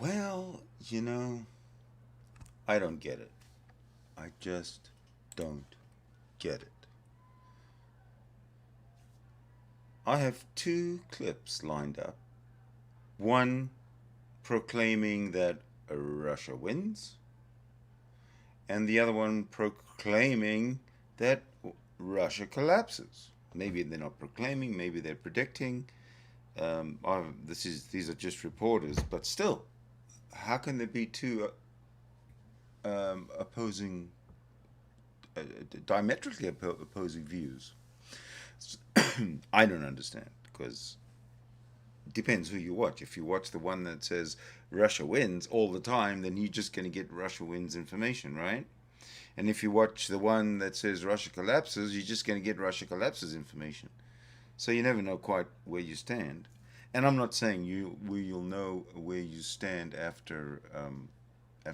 Well, I don't get it. I just don't get it. I have two clips lined up. One proclaiming that Russia wins, and the other one proclaiming that Russia collapses. Maybe they're not proclaiming, maybe they're predicting. These are just reporters, but still, how can there be two opposing, diametrically opposing views? I don't understand, because it depends who you watch. If you watch the one that says Russia wins all the time, then you're just going to get Russia wins information, right? And if you watch the one that says Russia collapses, you're just going to get Russia collapses information. So you never know quite where you stand. And I'm not saying you'll know where you stand after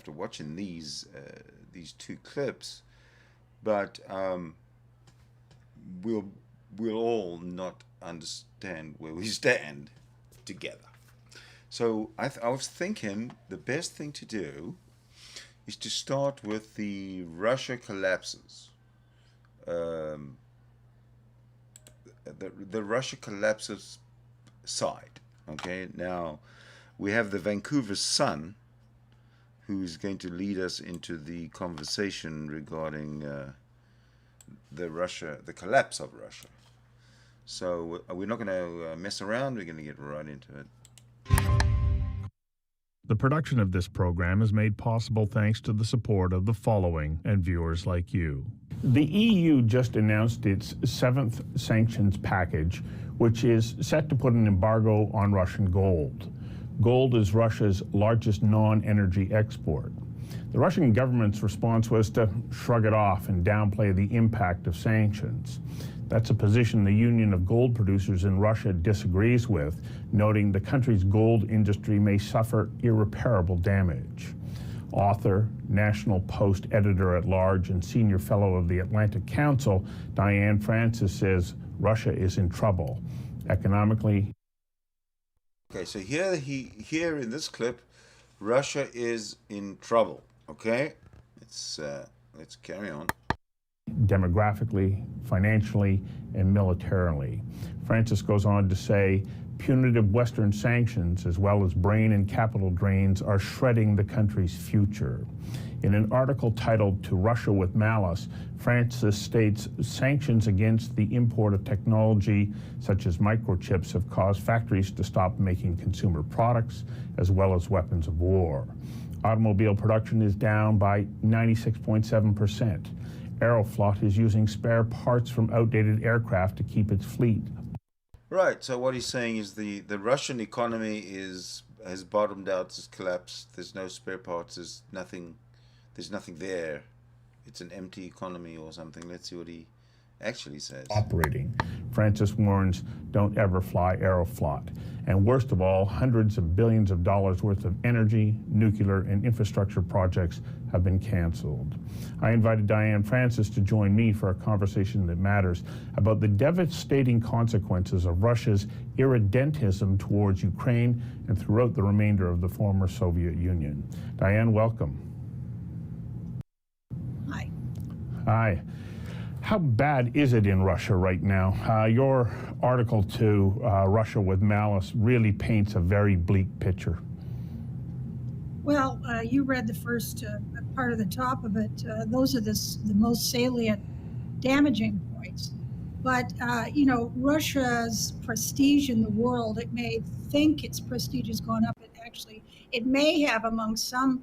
watching these two clips, but we'll all not understand where we stand together. So I was thinking the best thing to do is to start with the Russia collapses. The Russia collapses side. Okay, now we have the Vancouver Sun, who's going to lead us into the conversation regarding the collapse of Russia. So we're not going to mess around. We're going to get right into it. The production of this program is made possible thanks to the support of the following and viewers like you. The EU just announced its 7th sanctions package, which is set to put an embargo on Russian gold. Gold is Russia's largest non-energy export. The Russian government's response was to shrug it off and downplay the impact of sanctions. That's a position the Union of Gold Producers in Russia disagrees with, noting the country's gold industry may suffer irreparable damage. Author, National Post editor-at-large, and senior fellow of the Atlantic Council, Diane Francis, says Russia is in trouble, economically. Okay, so here in this clip, Russia is in trouble. Okay, let's carry on. Demographically, financially, and militarily. Francis goes on to say, punitive Western sanctions, as well as brain and capital drains, are shredding the country's future. In an article titled "To Russia with Malice," Francis states sanctions against the import of technology such as microchips have caused factories to stop making consumer products as well as weapons of war. Automobile production is down by 96.7%. Aeroflot is using spare parts from outdated aircraft to keep its fleet. Right, so what he's saying is the Russian economy has bottomed out, has collapsed. There's no spare parts, there's nothing there. It's an empty economy or something. Let's see what he actually says. Operating. Francis warns, don't ever fly Aeroflot. And worst of all, hundreds of billions of dollars worth of energy, nuclear, and infrastructure projects have been canceled. I invited Diane Francis to join me for a conversation that matters about the devastating consequences of Russia's irredentism towards Ukraine and throughout the remainder of the former Soviet Union. Diane, welcome. Hi. Hi. How bad is it in Russia right now? Your article to Russia with Malice really paints a very bleak picture. Well, you read the first part of the top of it. Those are the most salient, damaging points. But, Russia's prestige in the world, it may think its prestige has gone up. It may have among some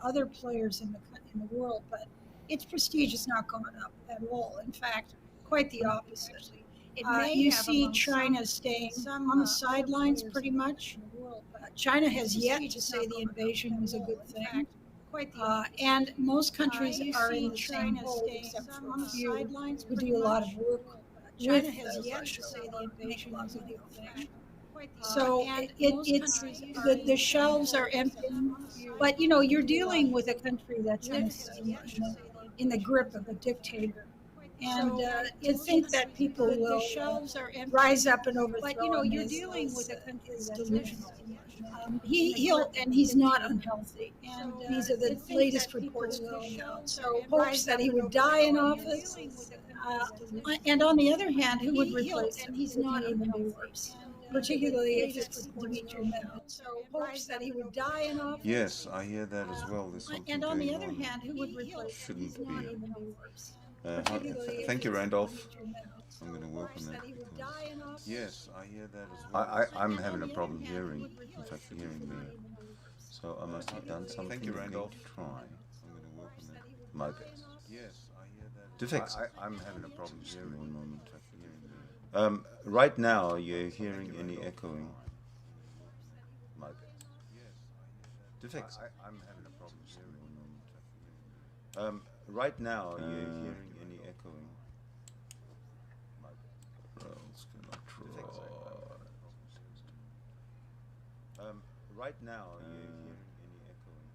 other players in the world, but its prestige has not gone up at all. In fact, quite the opposite. You see China staying on the sidelines pretty much. China has yet to say the invasion was a good thing. And most countries are in the same boat, except for a few who do a lot of work with Russia. So the shelves are empty. But, you're dealing with a country that's in the grip of a dictator. And to think that people will rise up and overthrow him is delusional. He's not unhealthy. And these are the latest reports coming out. So hopes that he would die in office. And on the other hand, who would replace him? He's not even be worse. Particularly if it's Dmitry Medvedev. So hopes that he would die in office. Yes, I hear that as well. There's something And on going the other on. hand, who would replace him? Shouldn't He's not be. even be worse. Thank you, Randolph. I'm going to work on that because yes, I hear that as well. I'm having a problem hearing. In fact, hearing me. So I must have done something. Thank you, Randolph. Try. I'm going to work on that. My best. Yes, I hear that. To fix. I'm having a problem hearing. One moment. Right now, you're hearing any echoing. My best. To fix. I'm having a problem hearing. One moment. Right now, you're hearing any echoing. Right now, you're hearing any echoing.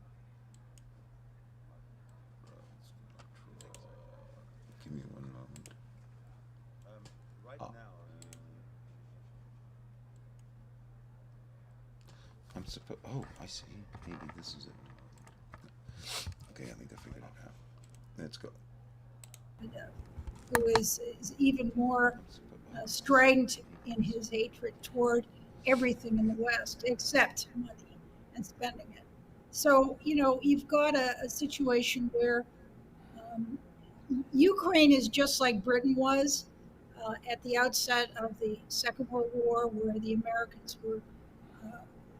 Give me one moment. Right now, I'm supposed. Oh, I see. Maybe this is it. Okay, I think I figured it out. Let's go. Who is even more strident in his hatred toward everything in the West except money and spending it. So, you've got a situation where Ukraine is just like Britain was at the outset of the Second World War, where the Americans were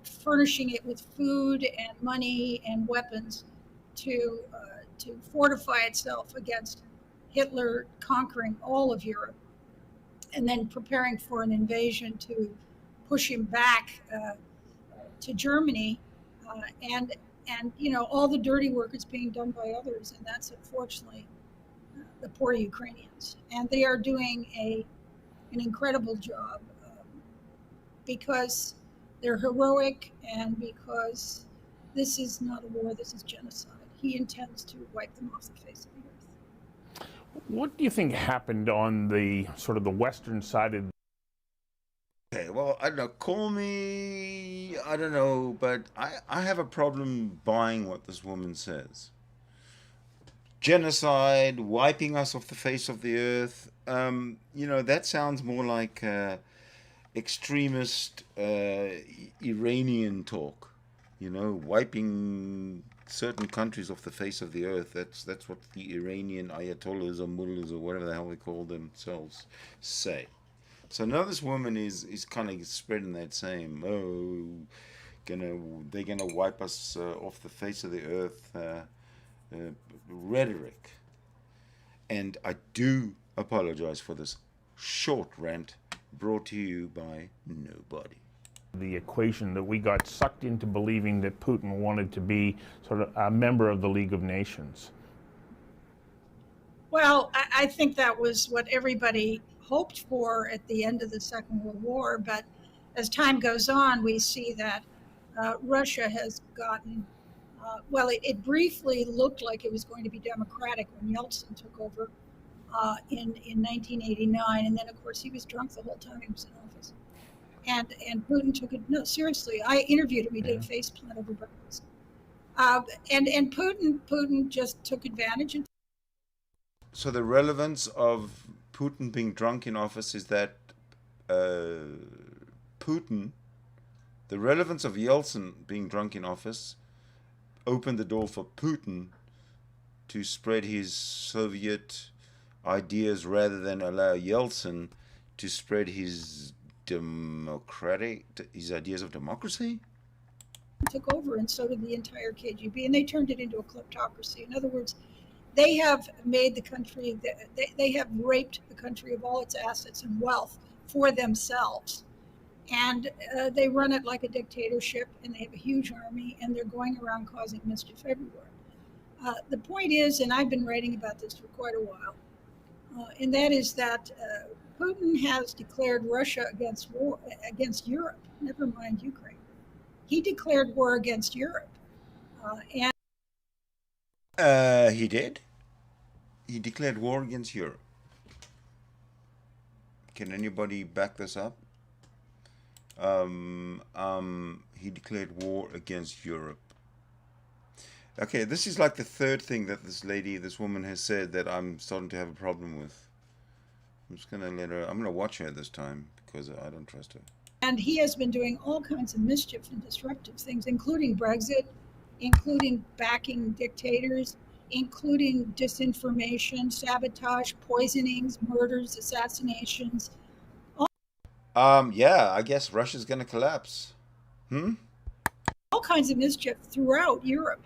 furnishing it with food and money and weapons to fortify itself against Hitler conquering all of Europe, and then preparing for an invasion to push him back to Germany, and all the dirty work is being done by others, and that's unfortunately the poor Ukrainians, and they are doing an incredible job because they're heroic and because this is not a war, this is genocide. He intends to wipe them off the face of the earth. What do you think happened on the sort of the western side of? Okay, well, I don't know. Call me, I don't know, but I have a problem buying what this woman says. Genocide, wiping us off the face of the earth. That sounds more like extremist Iranian talk. Wiping certain countries off the face of the earth. That's what the Iranian ayatollahs or mullahs or whatever the hell they call themselves say. So now this woman is kind of spreading that same they're gonna wipe us off the face of the earth rhetoric. And I do apologize for this short rant brought to you by nobody. The equation that we got sucked into believing that Putin wanted to be sort of a member of the League of Nations. Well, I think that was what everybody hoped for at the end of the Second World War, but as time goes on, we see that Russia has gotten, it briefly looked like it was going to be democratic when Yeltsin took over in 1989, and then of course he was drunk the whole time he was in office. And Putin took it, no, seriously, I interviewed him, he did a face plant over breakfast. And Putin just took advantage. And so the relevance of Putin being drunk in office is that the relevance of Yeltsin being drunk in office opened the door for Putin to spread his Soviet ideas rather than allow Yeltsin to spread his ideas of democracy? Took over, and so did the entire KGB, and they turned it into a kleptocracy. In other words, they have made the country, they have raped the country of all its assets and wealth for themselves. And they run it like a dictatorship, and they have a huge army, and they're going around causing mischief everywhere. The point is, and I've been writing about this for quite a while, and that is that Putin has declared Russia against Europe, never mind Ukraine. He declared war against Europe. He did? He declared war against Europe. Can anybody back this up? He declared war against Europe. Okay, this is like the third thing that this woman has said that I'm starting to have a problem with. I'm just going to I'm going to watch her this time because I don't trust her. And he has been doing all kinds of mischief and disruptive things, including Brexit, including backing dictators, including disinformation, sabotage, poisonings, murders, assassinations. Yeah, I guess Russia's going to collapse. All kinds of mischief throughout Europe.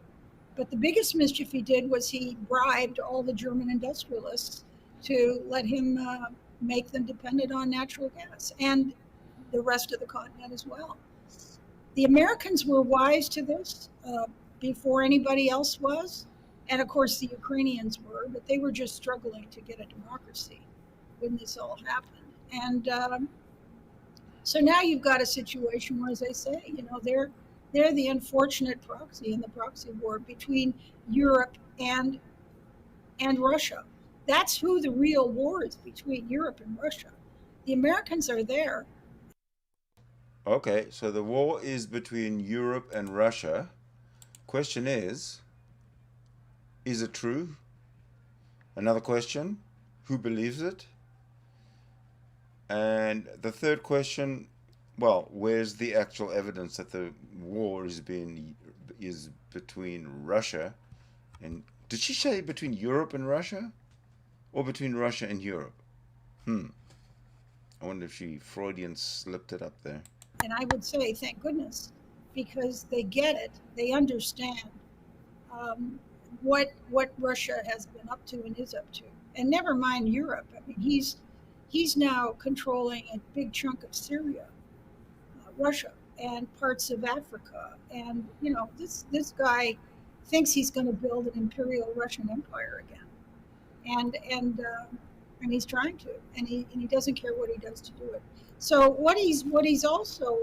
But the biggest mischief he did was he bribed all the German industrialists to let him make them dependent on natural gas, and the rest of the continent as well. The Americans were wise to this before anybody else was. And of course, the Ukrainians were, but they were just struggling to get a democracy when this all happened. And so now you've got a situation where, as I say, they're the unfortunate proxy in the proxy war between Europe and Russia. That's who the real war is, between Europe and Russia. The Americans are there. Okay, so the war is between Europe and Russia. Question is it true? Another question, who believes it? And the third question, well, where's the actual evidence that the war is between Russia and, did she say between Europe and Russia? Or between Russia and Europe? I wonder if she Freudian slipped it up there. And I would say, thank goodness, because they get it. They understand what Russia has been up to and is up to. And never mind Europe. I mean, he's now controlling a big chunk of Syria, Russia, and parts of Africa. And, this guy thinks he's going to build an imperial Russian empire again. And he's trying to, and he doesn't care what he does to do it. So what he's also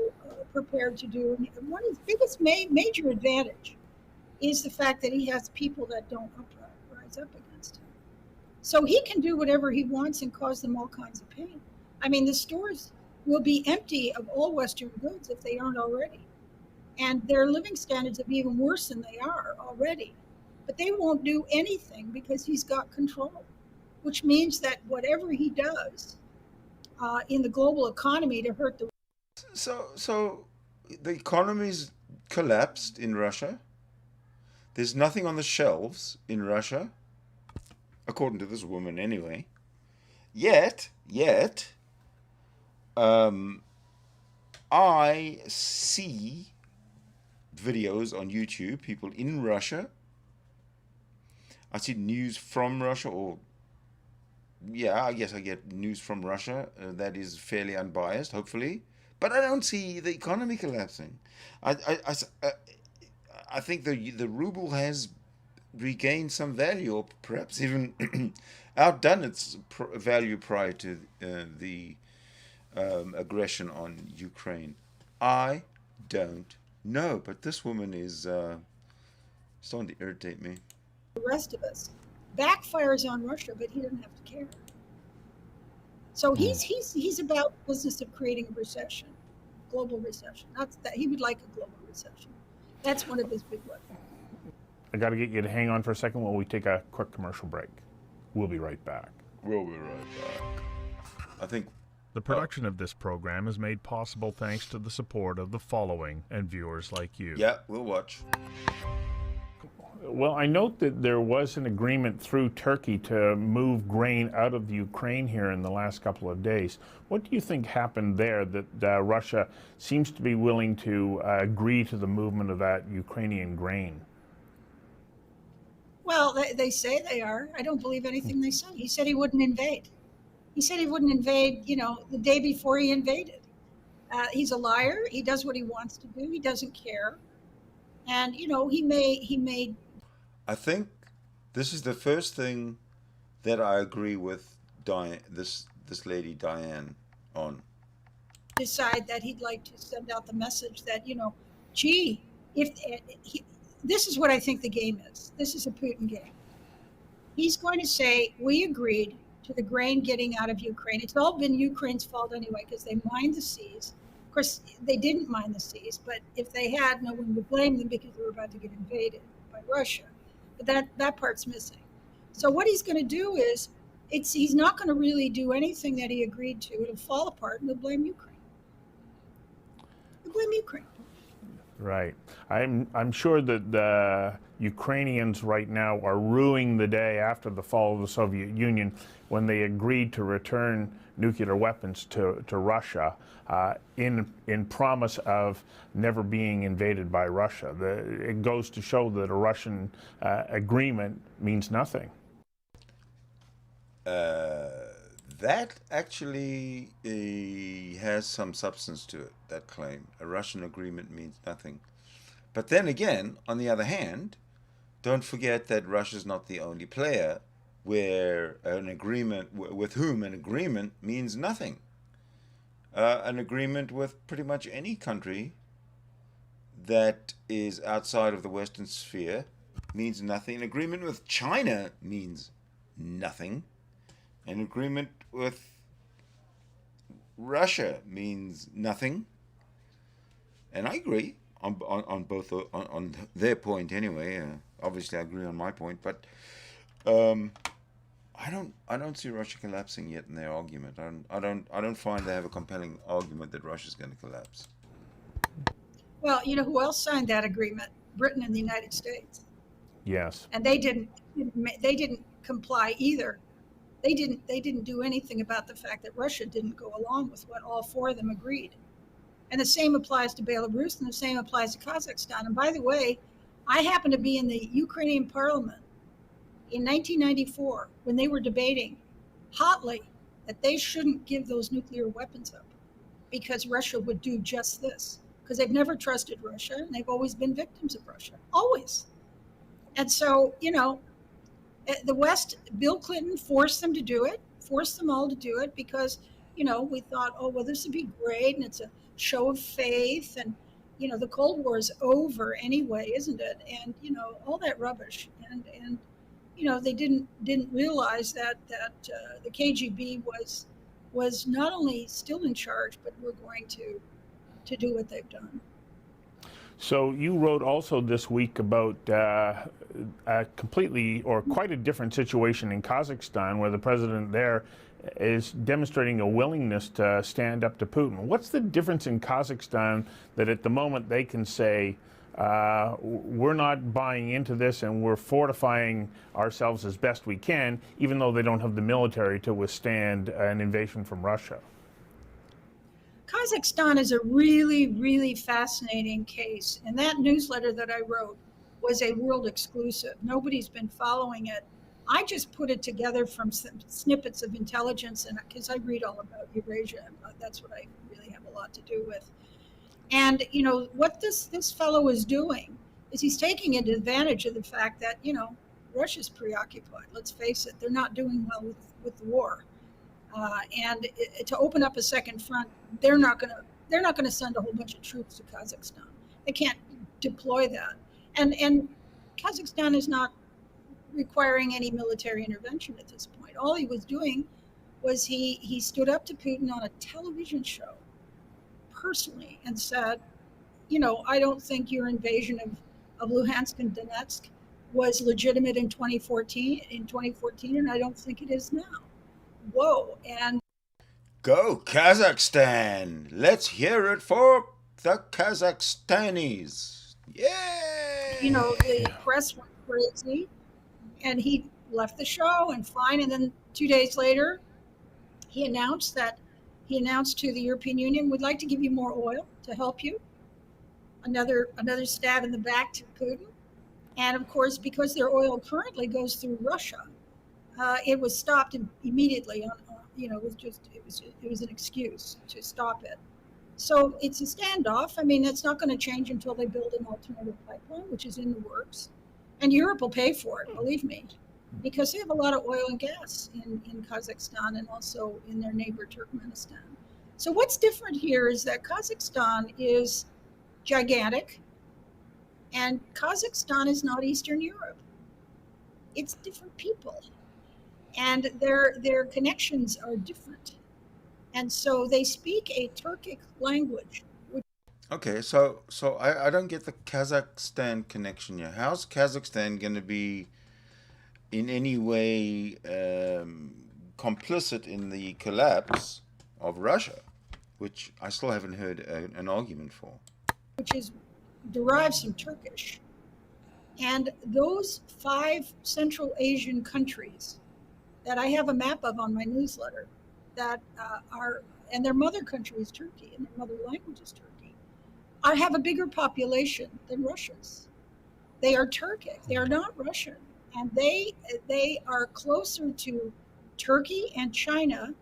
prepared to do, and one of his biggest major advantage is the fact that he has people that don't rise up against him. So he can do whatever he wants and cause them all kinds of pain. I mean, the stores will be empty of all Western goods if they aren't already. And their living standards will be even worse than they are already. But they won't do anything because he's got control, which means that whatever he does in the global economy to hurt the... So the economy's collapsed in Russia. There's nothing on the shelves in Russia, according to this woman anyway. Yet, I see videos on YouTube, people in Russia. I see news from Russia, I guess I get news from Russia that is fairly unbiased, hopefully. But I don't see the economy collapsing. I think the ruble has regained some value, or perhaps even outdone its value prior to the aggression on Ukraine. I don't know, but this woman is starting to irritate me. The rest of us backfires on Russia, but he doesn't have to care. So he's about the business of creating a recession, global recession. That's that he would like a global recession. That's one of his big weapons. I got to get you to hang on for a second while we take a quick commercial break. We'll be right back. I think the production of this program is made possible thanks to the support of the following and viewers like you. Yeah, we'll watch. Well, I note that there was an agreement through Turkey to move grain out of the Ukraine here in the last couple of days. What do you think happened there that Russia seems to be willing to agree to the movement of that Ukrainian grain? Well, they say they are. I don't believe anything they say. He said he wouldn't invade. He said he wouldn't invade, the day before he invaded. He's a liar. He does what he wants to do. He doesn't care. And, he made. I think this is the first thing that I agree with this lady Diane on. Decide that he'd like to send out the message that, this is what I think the game is. This is a Putin game. He's going to say, we agreed to the grain getting out of Ukraine. It's all been Ukraine's fault anyway, because they mined the seas. Of course, they didn't mine the seas, but if they had, no one would blame them because they were about to get invaded by Russia. But that part's missing. So what he's going to do is, he's not going to really do anything that he agreed to. It'll fall apart, and they'll blame Ukraine. They'll blame Ukraine. Right. I'm sure that the Ukrainians right now are ruing the day after the fall of the Soviet Union when they agreed to return nuclear weapons to Russia in promise of never being invaded by Russia. It goes to show that a Russian agreement means nothing. That actually has some substance to it, that claim. A Russian agreement means nothing. But then again, on the other hand, don't forget that Russia's not the only player where an agreement, with whom an agreement means nothing. An agreement with pretty much any country that is outside of the Western sphere means nothing. An agreement with China means nothing. An agreement with Russia means nothing. And I agree on both on their point anyway. Obviously, I agree on my point, but I don't see Russia collapsing yet in their argument. I don't find they have a compelling argument that Russia's going to collapse. Well, you know who else signed that agreement? Britain and the United States. Yes. And they didn't comply either. They didn't do anything about the fact that Russia didn't go along with what all four of them agreed. And the same applies to Belarus, and the same applies to Kazakhstan. And by the way, I happened to be in the Ukrainian parliament in 1994 when they were debating hotly that they shouldn't give those nuclear weapons up because Russia would do just this. Because they've never trusted Russia, and they've always been victims of Russia, always. And so, you know, the West, Bill Clinton forced them to do it, forced them all to do it because, you know, we thought, oh, well, this would be great, and it's a show of faith, and, you know, the Cold War is over anyway, isn't it? And, you know, all that rubbish. And you know, they didn't realize that the KGB was not only still in charge, but we're going to do what they've done. So you wrote also this week about a completely or quite a different situation in Kazakhstan, where the president there is demonstrating a willingness to stand up to Putin. What's the difference in Kazakhstan that at the moment they can say, we're not buying into this and we're fortifying ourselves as best we can, even though they don't have the military to withstand an invasion from Russia? Kazakhstan is a really, really fascinating case. And that newsletter that I wrote was a world exclusive. Nobody's been following it. I just put it together from some snippets of intelligence, and because I read all about Eurasia, that's what I really have a lot to do with. And, you know, what this fellow is doing is he's taking advantage of the fact that, you know, Russia's preoccupied. Let's face it, they're not doing well with the war. To open up a second front, they're not going to send a whole bunch of troops to Kazakhstan. They can't deploy that, and Kazakhstan is not requiring any military intervention at this point. All he was doing was he stood up to Putin on a television show personally and said, you know, I don't think your invasion of Luhansk and Donetsk was legitimate in 2014, and I don't think it is now. Whoa. And go Kazakhstan! Let's hear it for the Kazakhstanis. Yay! You know, the press went crazy, and he left the show and fine. And then 2 days later, he announced to the European Union, we'd like to give you more oil to help you. Another stab in the back to Putin. And of course, because their oil currently goes through Russia, it was stopped immediately. It was an excuse to stop it. So it's a standoff. I mean, it's not going to change until they build an alternative pipeline, which is in the works. And Europe will pay for it, believe me, because they have a lot of oil and gas in Kazakhstan and also in their neighbor Turkmenistan. So what's different here is that Kazakhstan is gigantic, and Kazakhstan is not Eastern Europe. It's different people. and their connections are different. And so they speak a Turkic language. Okay, so I don't get the Kazakhstan connection here. How's Kazakhstan going to be in any way complicit in the collapse of Russia, which I still haven't heard an argument for? Which is derives from Turkish. And those 5 Central Asian countries that I have a map of on my newsletter that are, and their mother country is Turkey, and their mother language is Turkey, have a bigger population than Russia's. They are Turkic. They are not Russian, and they are closer to Turkey and China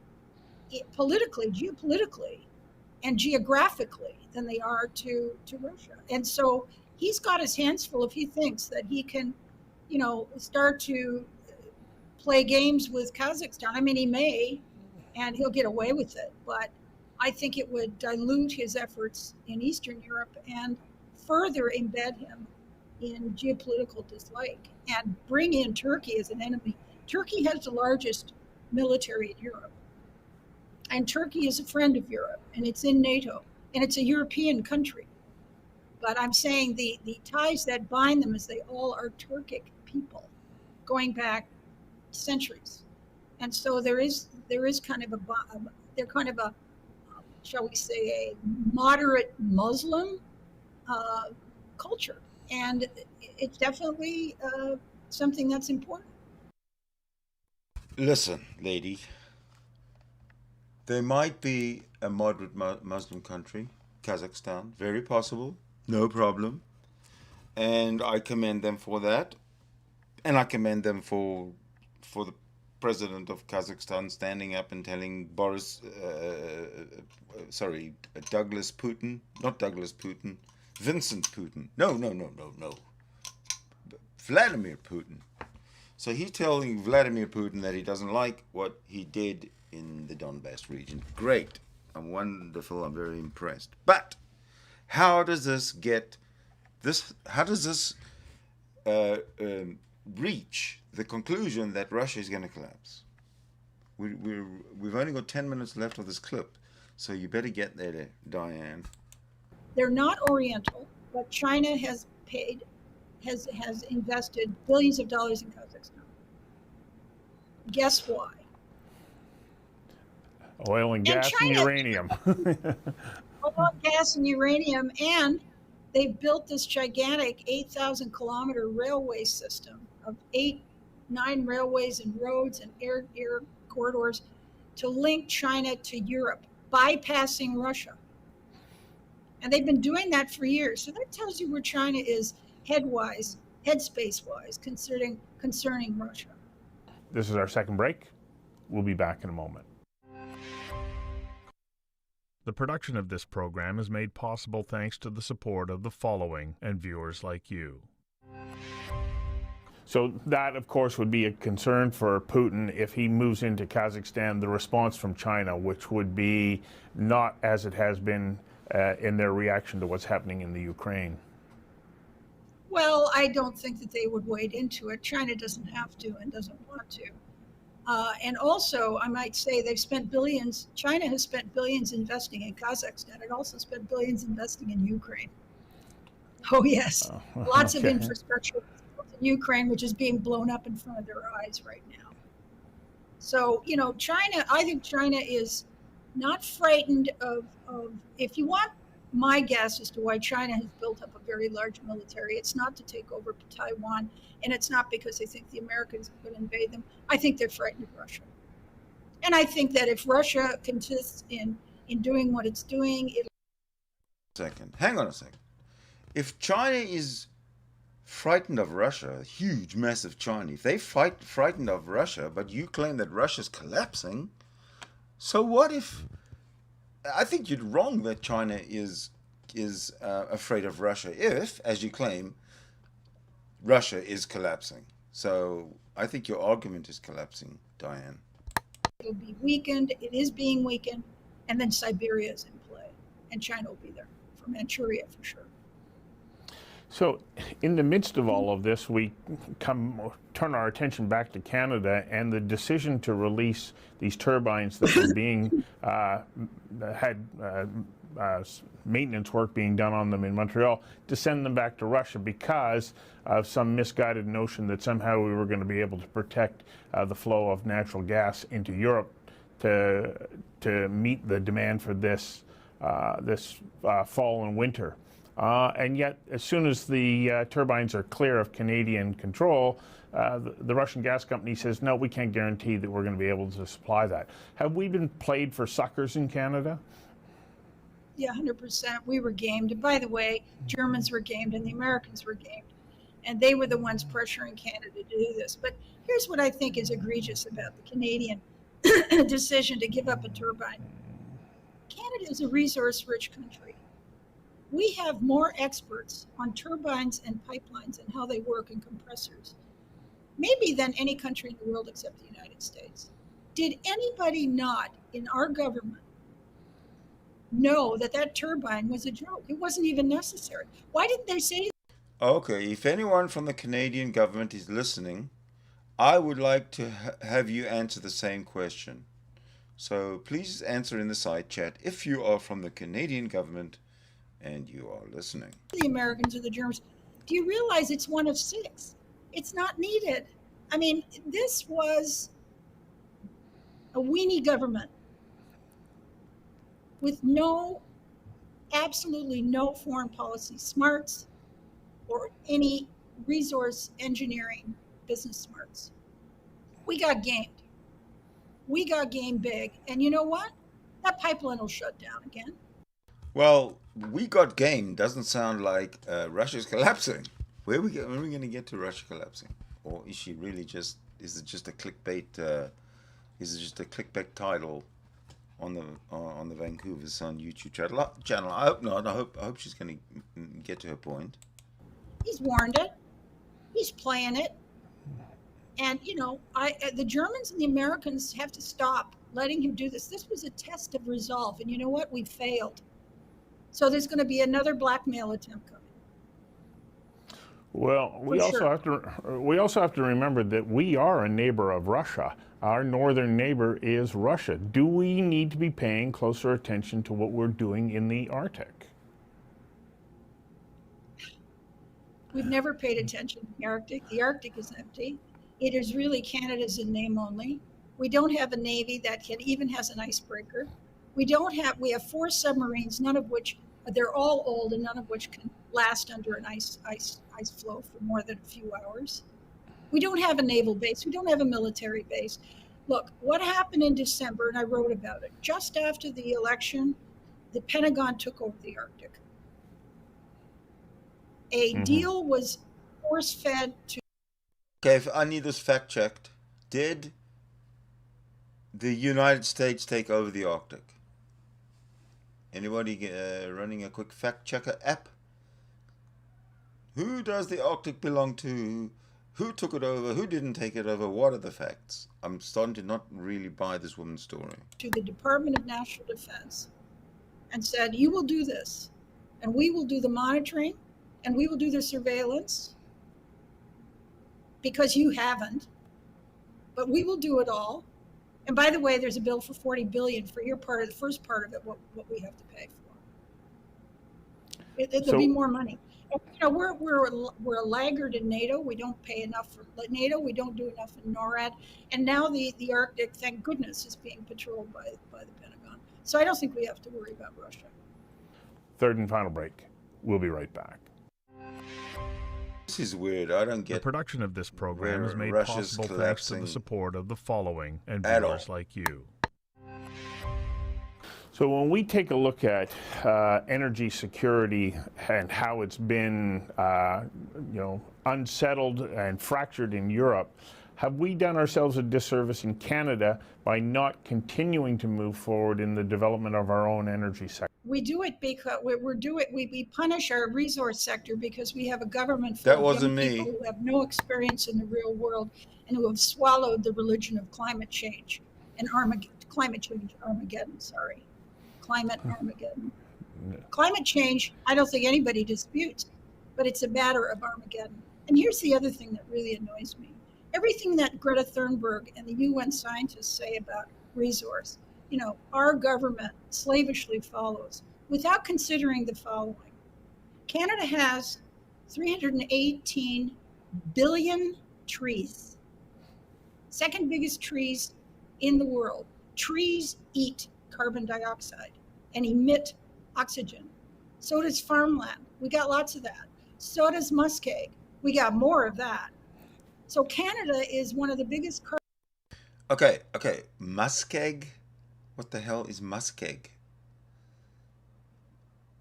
politically, geopolitically, and geographically than they are to Russia. And so he's got his hands full if he thinks that he can, start to play games with Kazakhstan. I mean, he may, and he'll get away with it, but I think it would dilute his efforts in Eastern Europe and further embed him in geopolitical dislike and bring in Turkey as an enemy. Turkey has the largest military in Europe, and Turkey is a friend of Europe, and it's in NATO, and it's a European country. But I'm saying the ties that bind them is they all are Turkic people going back centuries. And so there is kind of they're kind of a, shall we say, a moderate Muslim culture. And it's definitely something that's important. Listen, lady, there might be a moderate Muslim country, Kazakhstan, very possible, no problem. And I commend them for that. And I commend them for the president of Kazakhstan standing up and telling Douglas Putin, not Douglas Putin, Vincent Putin. No. Vladimir Putin. So he's telling Vladimir Putin that he doesn't like what he did in the Donbass region. Great. I'm wonderful. I'm very impressed. But how does this reach the conclusion that Russia is going to collapse? We've only got 10 minutes left of this clip, so you better get there, Diane. They're not Oriental, but China has invested billions of dollars in Kazakhstan. Guess why? Oil and gas and uranium. Oil, gas, and uranium, and they've built this gigantic 8,000 kilometer railway system of 9 railways and roads and air corridors to link China to Europe, bypassing Russia. And they've been doing that for years. So that tells you where China is headspace-wise, concerning Russia. This is our second break. We'll be back in a moment. The production of this program is made possible thanks to the support of the following and viewers like you. So that, of course, would be a concern for Putin if he moves into Kazakhstan, the response from China, which would be not as it has been in their reaction to what's happening in the Ukraine. Well, I don't think that they would wade into it. China doesn't have to and doesn't want to. And also, I might say they've spent billions. China has spent billions investing in Kazakhstan. It also spent billions investing in Ukraine. Oh, yes. Lots of infrastructure in Ukraine, which is being blown up in front of their eyes right now. So, China, I think China is not frightened of, if you want my guess as to why China has built up a very large military, it's not to take over Taiwan, and it's not because they think the Americans are going to invade them. I think they're frightened of Russia. And I think that if Russia consists in doing what it's doing, Hang on a second. If China is frightened of Russia, huge, massive China, if they frightened of Russia, but you claim that Russia's collapsing, so what if... I think you're wrong that China is afraid of Russia if, as you claim, Russia is collapsing. So I think your argument is collapsing, Diane. It'll be weakened. It is being weakened. And then Siberia is in play. And China will be there for Manchuria for sure. So, in the midst of all of this, we turn our attention back to Canada and the decision to release these turbines that were being maintenance work being done on them in Montreal, to send them back to Russia because of some misguided notion that somehow we were going to be able to protect the flow of natural gas into Europe to meet the demand for this fall and winter. And yet, as soon as the turbines are clear of Canadian control, the Russian gas company says, no, we can't guarantee that we're going to be able to supply that. Have we been played for suckers in Canada? Yeah, 100%. We were gamed. And by the way, Germans were gamed and the Americans were gamed. And they were the ones pressuring Canada to do this. But here's what I think is egregious about the Canadian decision to give up a turbine. Canada is a resource-rich country. We have more experts on turbines and pipelines and how they work and compressors, maybe than any country in the world except the United States. Did anybody not in our government know that that turbine was a joke? It wasn't even necessary. Why didn't they say? Okay, if anyone from the Canadian government is listening, I would like to have you answer the same question. So please answer in the side chat if you are from the Canadian government and you are listening. The Americans or the Germans, do you realize it's one of 6? It's not needed. I mean, this was a weenie government with absolutely no foreign policy smarts or any resource engineering business smarts. We got gamed. We got gamed big. And you know what? That pipeline will shut down again. Well, we got gamed doesn't sound like Russia's collapsing. When are we going to get to Russia collapsing? Or is she really is it just a clickbait, title on the Vancouver Sun YouTube channel? I hope not. I hope she's going to get to her point. He's warned it. He's playing it. And, the Germans and the Americans have to stop letting him do this. This was a test of resolve. And you know what? We failed. So there's going to be another blackmail attempt coming. Well, we also have to remember that we are a neighbor of Russia. Our northern neighbor is Russia. Do we need to be paying closer attention to what we're doing in the Arctic? We've never paid attention to the Arctic. The Arctic is empty. It is really Canada's in name only. We don't have a Navy that even has an icebreaker. We have 4 submarines, none of which, they're all old and none of which can last under an ice flow for more than a few hours. We don't have a naval base. We don't have a military base. Look, what happened in December, and I wrote about it, just after the election, the Pentagon took over the Arctic. A deal was force-fed to... Okay, if I need this fact-checked, did the United States take over the Arctic? Anybody running a quick fact-checker app? Who does the Arctic belong to? Who took it over? Who didn't take it over? What are the facts? I'm starting to not really buy this woman's story. To the Department of National Defense and said, you will do this, and we will do the monitoring, and we will do the surveillance, because you haven't, but we will do it all. And by the way, there's a bill for $40 billion for your part of the first part of it, what we have to pay for. There'll be more money. And, we're a laggard in NATO. We don't pay enough for NATO. We don't do enough in NORAD. And now the Arctic, thank goodness, is being patrolled by the Pentagon. So I don't think we have to worry about Russia. Third and final break. We'll be right back. This is weird. I don't get. The production of this program is made Russia's possible thanks to the support of the following and viewers like you. So when we take a look at energy security and how it's been, unsettled and fractured in Europe, have we done ourselves a disservice in Canada by not continuing to move forward in the development of our own energy sector? We do it because we punish our resource sector because we have a government full of wasn't young me. people who have no experience in the real world and who have swallowed the religion of climate change and Armageddon. Climate Armageddon. Climate change, I don't think anybody disputes. but it's a matter of Armageddon. And here's the other thing that really annoys me. Everything that Greta Thunberg and the UN scientists say about resource, our government slavishly follows without considering the following. Canada has 318 billion trees, second biggest trees in the world. Trees eat carbon dioxide and emit oxygen. So does farmland. We got lots of that. So does muskeg. We got more of that. So Canada is one of the biggest. Okay. Muskeg? What the hell is muskeg?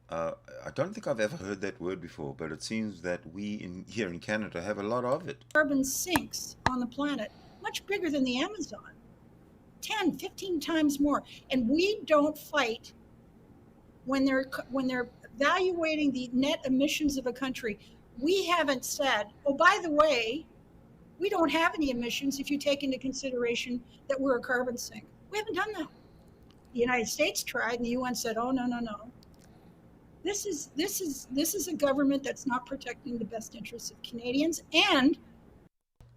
I don't think I've ever heard that word before, but it seems that we here in Canada have a lot of it. Carbon sinks on the planet, much bigger than the Amazon. 10, 15 times more. And we don't fight when they're evaluating the net emissions of a country. We haven't said, oh, by the way, we don't have any emissions if you take into consideration that we're a carbon sink. We haven't done that. The United States tried, and the UN said, oh, no. This is a government that's not protecting the best interests of Canadians. And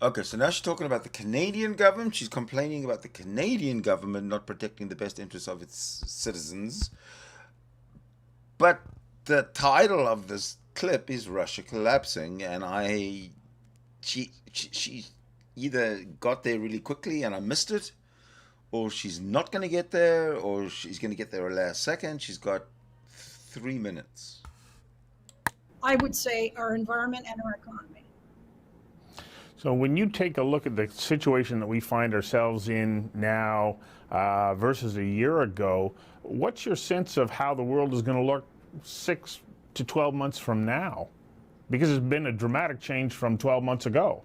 okay, so now she's talking about the Canadian government. She's complaining about the Canadian government not protecting the best interests of its citizens. But the title of this clip is Russia Collapsing, and she either got there really quickly and I missed it, or she's not going to get there, or she's going to get there at last second. She's got 3 minutes. I would say our environment and our economy. So when you take a look at the situation that we find ourselves in now versus a year ago, what's your sense of how the world is going to look 6 to 12 months from now? Because it's been a dramatic change from 12 months ago.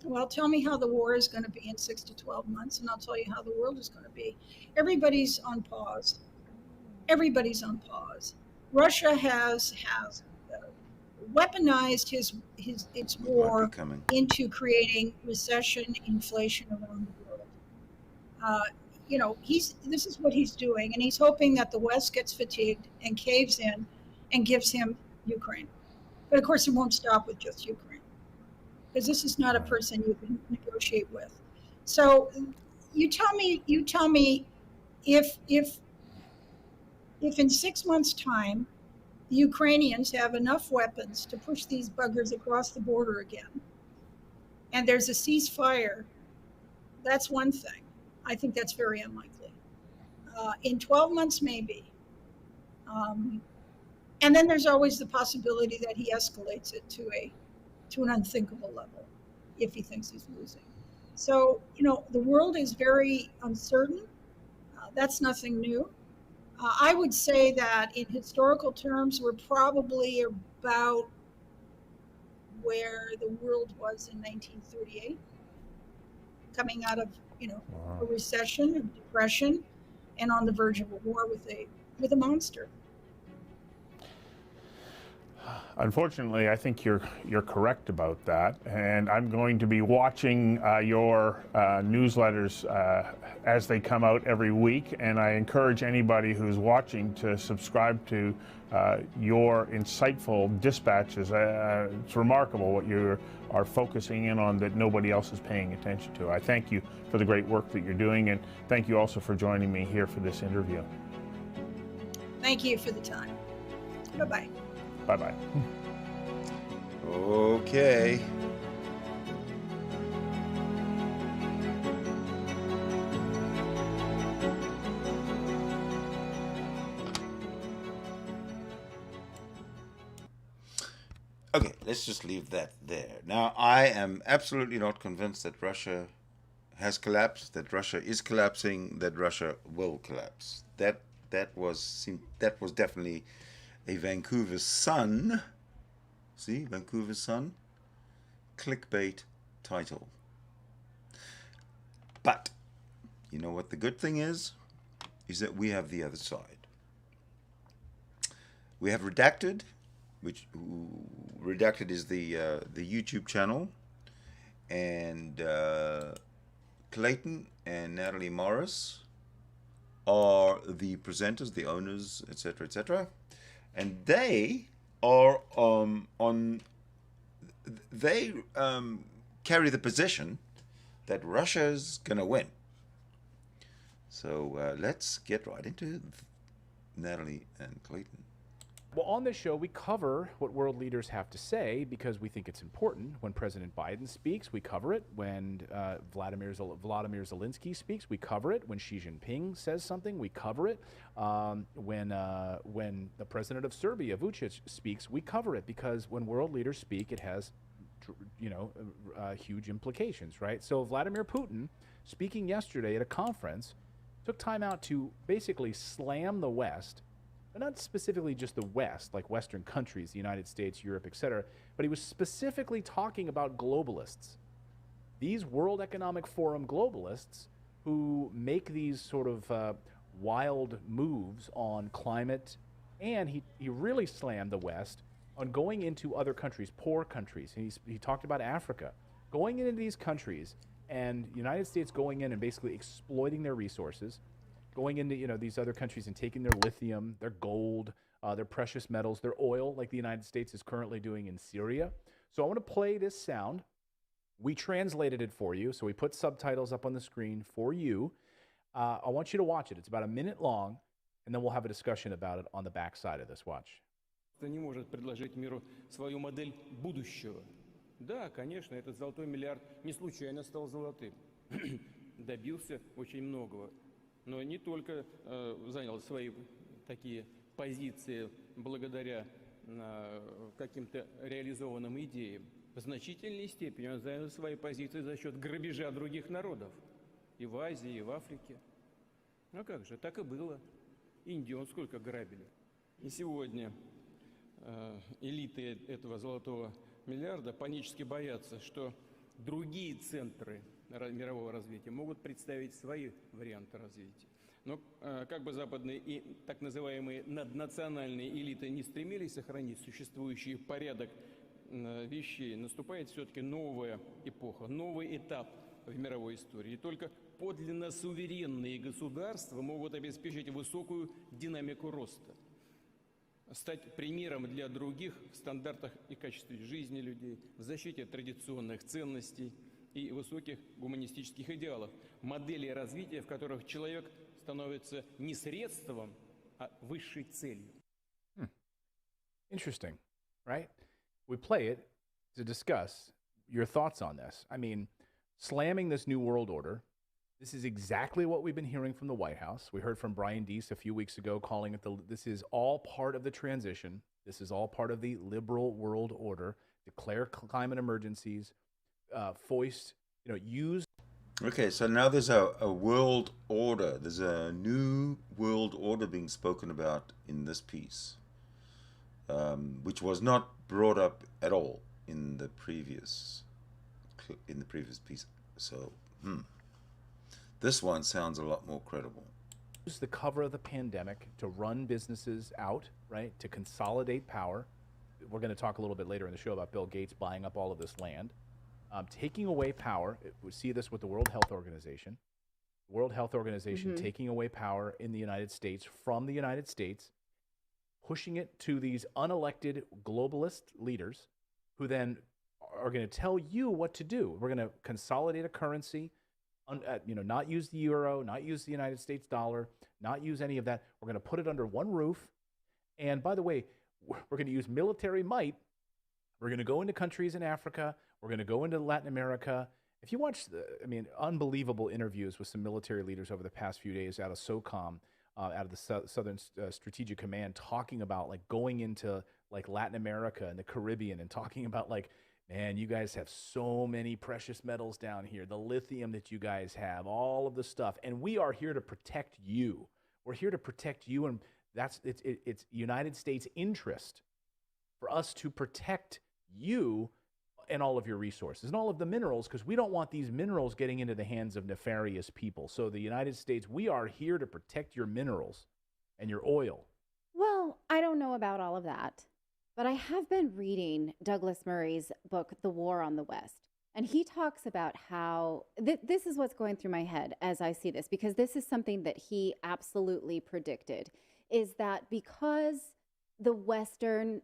Well, tell me how the war is going to be in 6 to 12 months, and I'll tell you how the world is going to be. Everybody's on pause. Russia has weaponized its war into creating recession, inflation around the world. This is what he's doing, and he's hoping that the West gets fatigued and caves in and gives him Ukraine. But of course, it won't stop with just Ukraine, because this is not a person you can negotiate with. So you tell me if in 6 months' time the Ukrainians have enough weapons to push these buggers across the border again, and there's a ceasefire, that's one thing. I think that's very unlikely. In 12 months, maybe. And then there's always the possibility that he escalates it to an unthinkable level if he thinks he's losing. So, the world is very uncertain. That's nothing new. I would say that in historical terms, we're probably about where the world was in 1938, coming out of, a recession, a depression, and on the verge of a war with a monster. Unfortunately, I think you're correct about that, and I'm going to be watching your newsletters as they come out every week, and I encourage anybody who's watching to subscribe to your insightful dispatches. It's remarkable what you are focusing in on that nobody else is paying attention to. I thank you for the great work that you're doing, and thank you also for joining me here for this interview. Thank you for the time. Bye-bye. Bye-bye. Okay. Okay, let's just leave that there. Now, I am absolutely not convinced that Russia has collapsed, that Russia is collapsing, that Russia will collapse. That was definitely a Vancouver Sun, see, Vancouver Sun, clickbait title. But, you know what the good thing is that we have the other side. We have Redacted, Redacted is the YouTube channel, and Clayton and Natalie Morris are the presenters, the owners, etc., etc. And they are on. They carry the position that Russia's going to win. So let's get right into Natalie and Clayton. Well, on this show, we cover what world leaders have to say because we think it's important. When President Biden speaks, we cover it. When Vladimir Zelensky speaks, we cover it. When Xi Jinping says something, we cover it. When the president of Serbia, Vučić, speaks, we cover it because when world leaders speak, it has, huge implications, right? So Vladimir Putin, speaking yesterday at a conference, took time out to basically slam the West. But not specifically just the West, like Western countries, the United States, Europe, etc., but he was specifically talking about globalists. These World Economic Forum globalists who make these sort of wild moves on climate, and he really slammed the West on going into other countries, poor countries. And he talked about Africa, going into these countries, and the United States going in and basically exploiting their resources, going into these other countries and taking their lithium, their gold, their precious metals, their oil, like the United States is currently doing in Syria. So I want to play this sound. We translated it for you, so we put subtitles up on the screen for you. I want you to watch it. It's about a minute long, and then we'll have a discussion about it on the back side of this. Watch. Не может предложить миру свою модель будущего. Да, конечно, этот золотой миллиард не случайно стал золотым. Добился очень многого. Но не только занял свои такие позиции благодаря каким-то реализованным идеям. В значительной степени он занял свои позиции за счет грабежа других народов. И в Азии, и в Африке. Ну как же, так и было. Индию он сколько грабили. И сегодня элиты этого золотого миллиарда панически боятся, что другие центры мирового развития могут представить свои варианты развития. Но как бы западные и так называемые наднациональные элиты не стремились сохранить существующий порядок вещей, наступает все-таки новая эпоха, новый этап в мировой истории. И только подлинно суверенные государства могут обеспечить высокую динамику роста, стать примером для других в стандартах и качестве жизни людей, в защите традиционных ценностей и высоких гуманистических идеалов, модели развития, в которых человек становится не средством, а высшей целью. Interesting, right? We play it to discuss your thoughts on this. I mean, slamming this new world order, this is exactly what we've been hearing from the White House. We heard from Brian Deese a few weeks ago calling it this is all part of the transition. This is all part of the liberal world order. Declare climate emergencies, foist, use. Okay, so now there's a world order. There's a new world order being spoken about in this piece, which was not brought up at all in the previous piece. So, this one sounds a lot more credible. Use the cover of the pandemic to run businesses out, right? To consolidate power. We're going to talk a little bit later in the show about Bill Gates buying up all of this land. Taking away power. We see this with the World Health Organization. The World Health Organization taking away power in the United States from the United States, pushing it to these unelected globalist leaders who then are going to tell you what to do. We're going to consolidate a currency, not use the euro, not use the United States dollar, not use any of that. We're going to put it under one roof. And by the way, we're going to use military might. We're going to go into countries in Africa. We're going to go into Latin America. If you watch unbelievable interviews with some military leaders over the past few days out of SOCOM, out of the Southern Strategic Command, talking about like going into like Latin America and the Caribbean and talking about like, man, you guys have so many precious metals down here, the lithium that you guys have, all of the stuff. And we are here to protect you. We're here to protect you. And it's United States interest for us to protect you and all of your resources and all of the minerals, because we don't want these minerals getting into the hands of nefarious people. So the United States, we are here to protect your minerals and your oil. Well, I don't know about all of that, but I have been reading Douglas Murray's book, The War on the West. And he talks about how this is what's going through my head as I see this, because this is something that he absolutely predicted, is that because the Western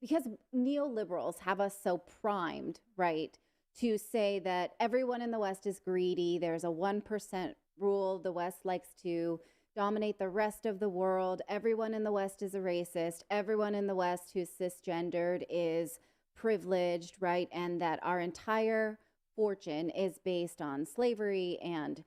because neoliberals have us so primed, right, to say that everyone in the West is greedy. There's a 1% rule. The West likes to dominate the rest of the world. Everyone in the West is a racist. Everyone in the West who's cisgendered is privileged, right? And that our entire fortune is based on slavery and,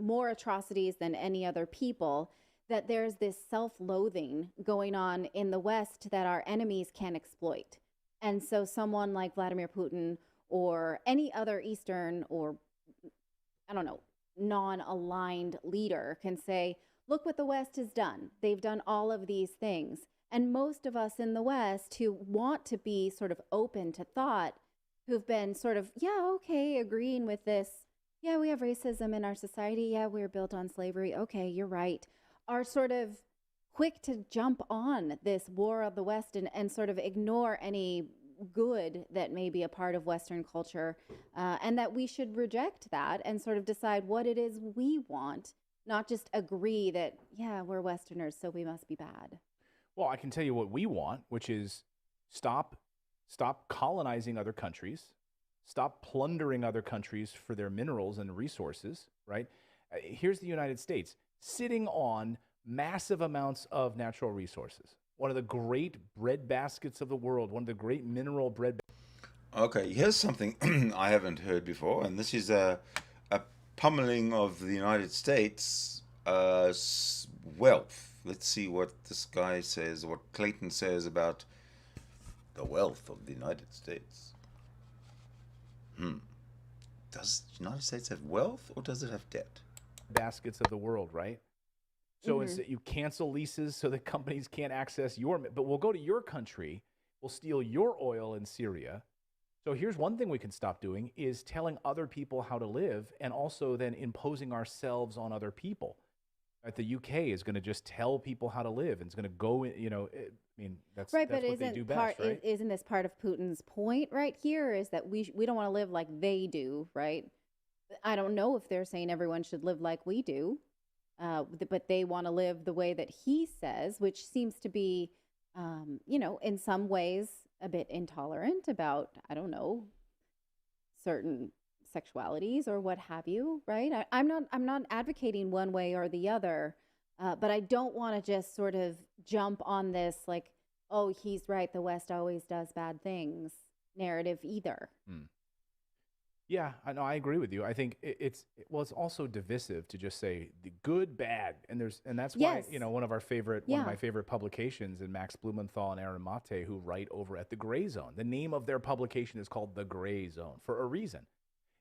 more atrocities than any other people. That there's this self-loathing going on in the West that our enemies can exploit. And so someone like Vladimir Putin or any other Eastern or, I don't know, non-aligned leader can say, look what the West has done. They've done all of these things. And most of us in the West who want to be sort of open to thought, who've been sort of, yeah, okay, agreeing with this. Yeah, we have racism in our society. Yeah, we're built on slavery. Okay, you're right. Are sort of quick to jump on this war of the West and sort of ignore any good that may be a part of Western culture, and that we should reject that and sort of decide what it is we want, not just agree that, yeah, we're Westerners, so we must be bad. Well, I can tell you what we want, which is stop colonizing other countries, stop plundering other countries for their minerals and resources, right? Here's the United States sitting on massive amounts of natural resources. One of the great bread baskets of the world, one of the great mineral bread. Okay, here's something I haven't heard before, and this is a pummeling of the United States wealth. Let's see what this guy says, what Clayton says about the wealth of the United States. Does the United States have wealth, or does it have debt? Baskets of the world, right? So instead, you cancel leases so that companies can't access but we'll go to your country, we'll steal your oil in Syria. So here's one thing we can stop doing is telling other people how to live and also then imposing ourselves on other people. Right? The UK is going to just tell people how to live and it's going to go, that's right, that's but what they do best, right? Isn't this part of Putin's point right here is that we don't want to live like they do, right? I don't know if they're saying everyone should live like we do. But they want to live the way that he says, which seems to be, in some ways a bit intolerant about, I don't know, certain sexualities or what have you, right? I'm not advocating one way or the other, but I don't want to just sort of jump on this like, oh, he's right, the West always does bad things narrative either. Yeah, I know. I agree with you. I think it's also divisive to just say the good, bad, and that's why Yes. one of my favorite Yeah. publications is Max Blumenthal and Aaron Mate, who write over at the Gray Zone. The name of their publication is called The Gray Zone for a reason.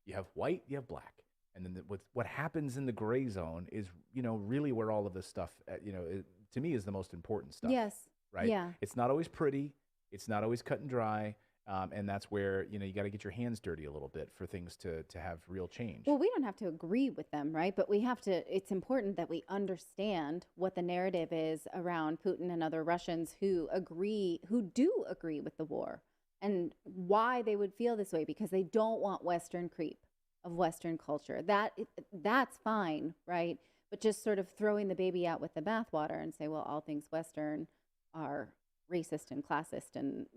You have white, you have black, and then what happens in the gray zone is really where all of this stuff to me is the most important stuff. Yes. Right. Yeah. It's not always pretty. It's not always cut and dry. And that's where, you got to get your hands dirty a little bit for things to have real change. Well, we don't have to agree with them, right? But it's important that we understand what the narrative is around Putin and other Russians who do agree with the war and why they would feel this way, because they don't want Western creep of Western culture. That's fine, right? But just sort of throwing the baby out with the bathwater and say, well, all things Western are racist and classist and,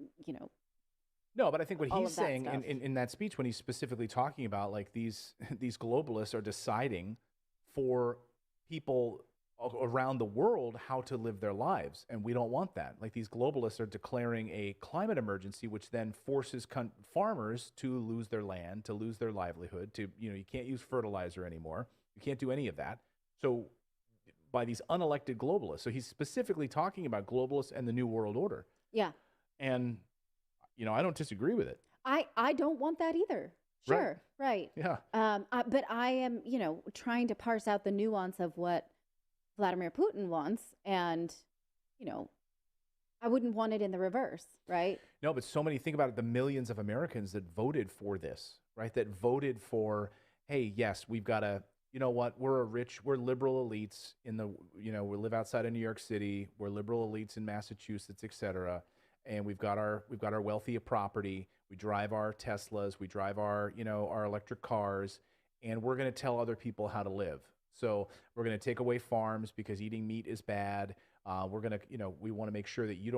No, but I think what all he's of that saying stuff. in that speech, when he's specifically talking about like these globalists are deciding for people around the world how to live their lives, and we don't want that. Like these globalists are declaring a climate emergency, which then forces farmers to lose their land, to lose their livelihood. To you can't use fertilizer anymore. You can't do any of that. So by these unelected globalists, so he's specifically talking about globalists and the New World Order. Yeah. And I don't disagree with it. I don't want that either. Sure. Right. Yeah. But I am, trying to parse out the nuance of what Vladimir Putin wants. And, I wouldn't want it in the reverse. Right. No, but think about it, the millions of Americans that voted for this, right? That voted for, hey, yes, we've got you know what? We're liberal elites we live outside of New York City. We're liberal elites in Massachusetts, et cetera. And we've got our wealthy property. We drive our Teslas. We drive our electric cars, and we're going to tell other people how to live. So we're going to take away farms because eating meat is bad. We're going to, we want to make sure that you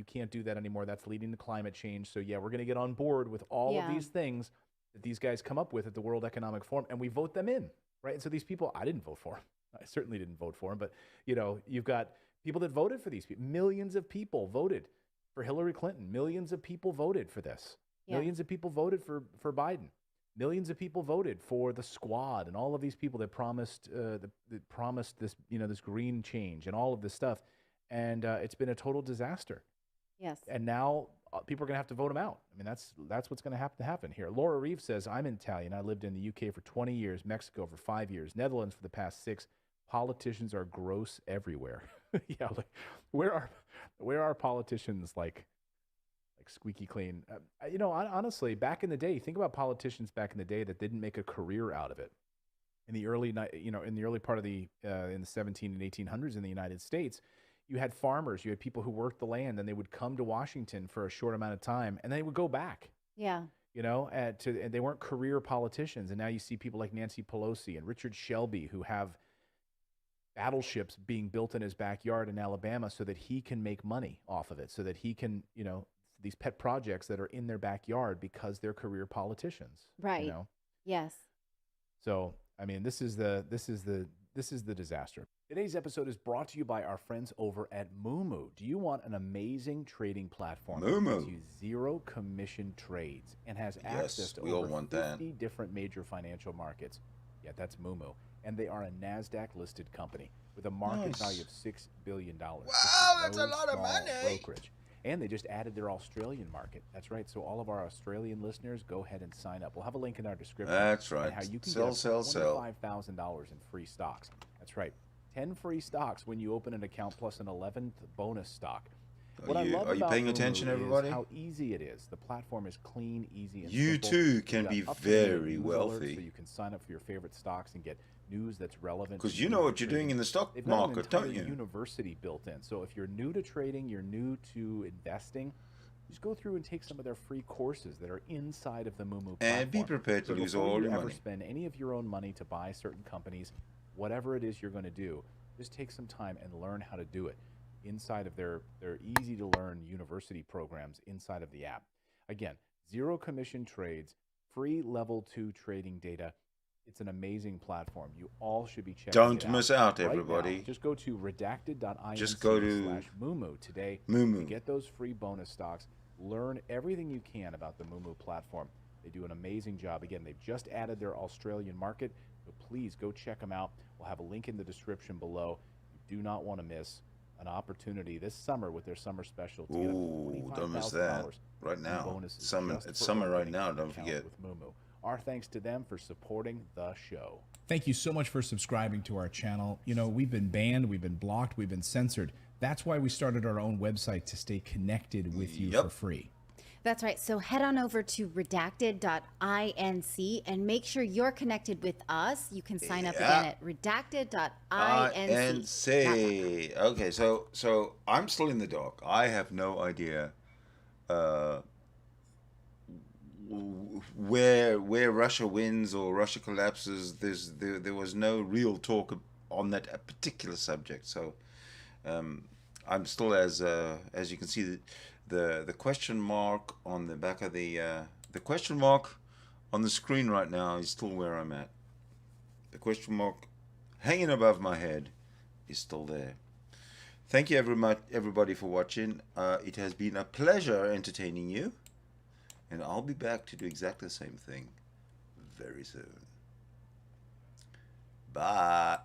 can't do that anymore. That's leading to climate change. So yeah, we're going to get on board with all of these things that these guys come up with at the World Economic Forum, and we vote them in, right? And so these people, I didn't vote for them. I certainly didn't vote for them, but you've got people that voted for these people. Millions of people voted for Hillary Clinton. Millions of people voted for this. Yeah. Millions of people voted for Biden. Millions of people voted for the Squad and all of these people that promised this this green change and all of this stuff, and it's been a total disaster. Yes. And now people are going to have to vote them out. I mean, that's what's going to have to happen here. Laura Reeves says, "I'm Italian. I lived in the UK for 20 years, Mexico for 5 years, Netherlands for the past 6. Politicians are gross everywhere." Yeah, like where are politicians like squeaky clean? Honestly, back in the day, think about politicians back in the day that didn't make a career out of it. In the early part of in the 17 and 1800s in the United States, you had farmers, you had people who worked the land, and they would come to Washington for a short amount of time, and they would go back. Yeah. And they weren't career politicians. And now you see people like Nancy Pelosi and Richard Shelby who have battleships being built in his backyard in Alabama so that he can make money off of it, so that he can, these pet projects that are in their backyard because they're career politicians. Right. Yes. So, I mean, this is the disaster. Today's episode is brought to you by our friends over at Moomoo. Do you want an amazing trading platform that gives you zero commission trades and has access to over 50 different major financial markets? Yeah, that's Moomoo. And they are a NASDAQ-listed company with a market value of $6 billion. Wow, that's a lot of money. Brokerage. And they just added their Australian market. That's right. So all of our Australian listeners, go ahead and sign up. We'll have a link in our description. That's right. How you can sell. get $25,000 in free stocks. That's right. 10 free stocks when you open an account plus an 11th bonus stock. Are you paying attention, everybody? How easy it is. The platform is clean, easy, and you simple. too can be very wealthy. So you can sign up for your favorite stocks and get news that's relevant. Because you know what you're doing in the stock market, don't you? University built in. So if you're new to trading, you're new to investing, just go through and take some of their free courses that are inside of the Moomoo platform. And be prepared to lose all your money. Never spend any of your own money to buy certain companies, whatever it is you're going to do. Just take some time and learn how to do it inside of their easy-to-learn university programs inside of the app. Again, zero commission trades, free level 2 trading data. It's an amazing platform. You all should be checking it out. Don't miss out, right everybody. Now. Just go to redacted.inc Just go to /Moomoo today Moomoo. to get those free bonus stocks. Learn everything you can about the Moomoo platform. They do an amazing job. Again, they've just added their Australian market, so please go check them out. We'll have a link in the description below. You do not want to miss an opportunity this summer with their summer special to get up to don't miss that right now. It's summer right now, don't forget. With Moomoo. Our thanks to them for supporting the show. Thank you so much for subscribing to our channel. We've been banned, we've been blocked, we've been censored. That's why we started our own website to stay connected with you for free. That's right. So head on over to redacted.inc and make sure you're connected with us. You can sign up again at redacted.inc. Okay, so I'm still in the dark. I have no idea where Russia wins or Russia collapses. There was no real talk on that particular subject. So I'm still, as you can see, the question mark on the back of the question mark on the screen right now is still where I'm at. The question mark hanging above my head is still there. Thank you everybody for watching. It has been a pleasure entertaining you, and I'll be back to do exactly the same thing very soon. Bye.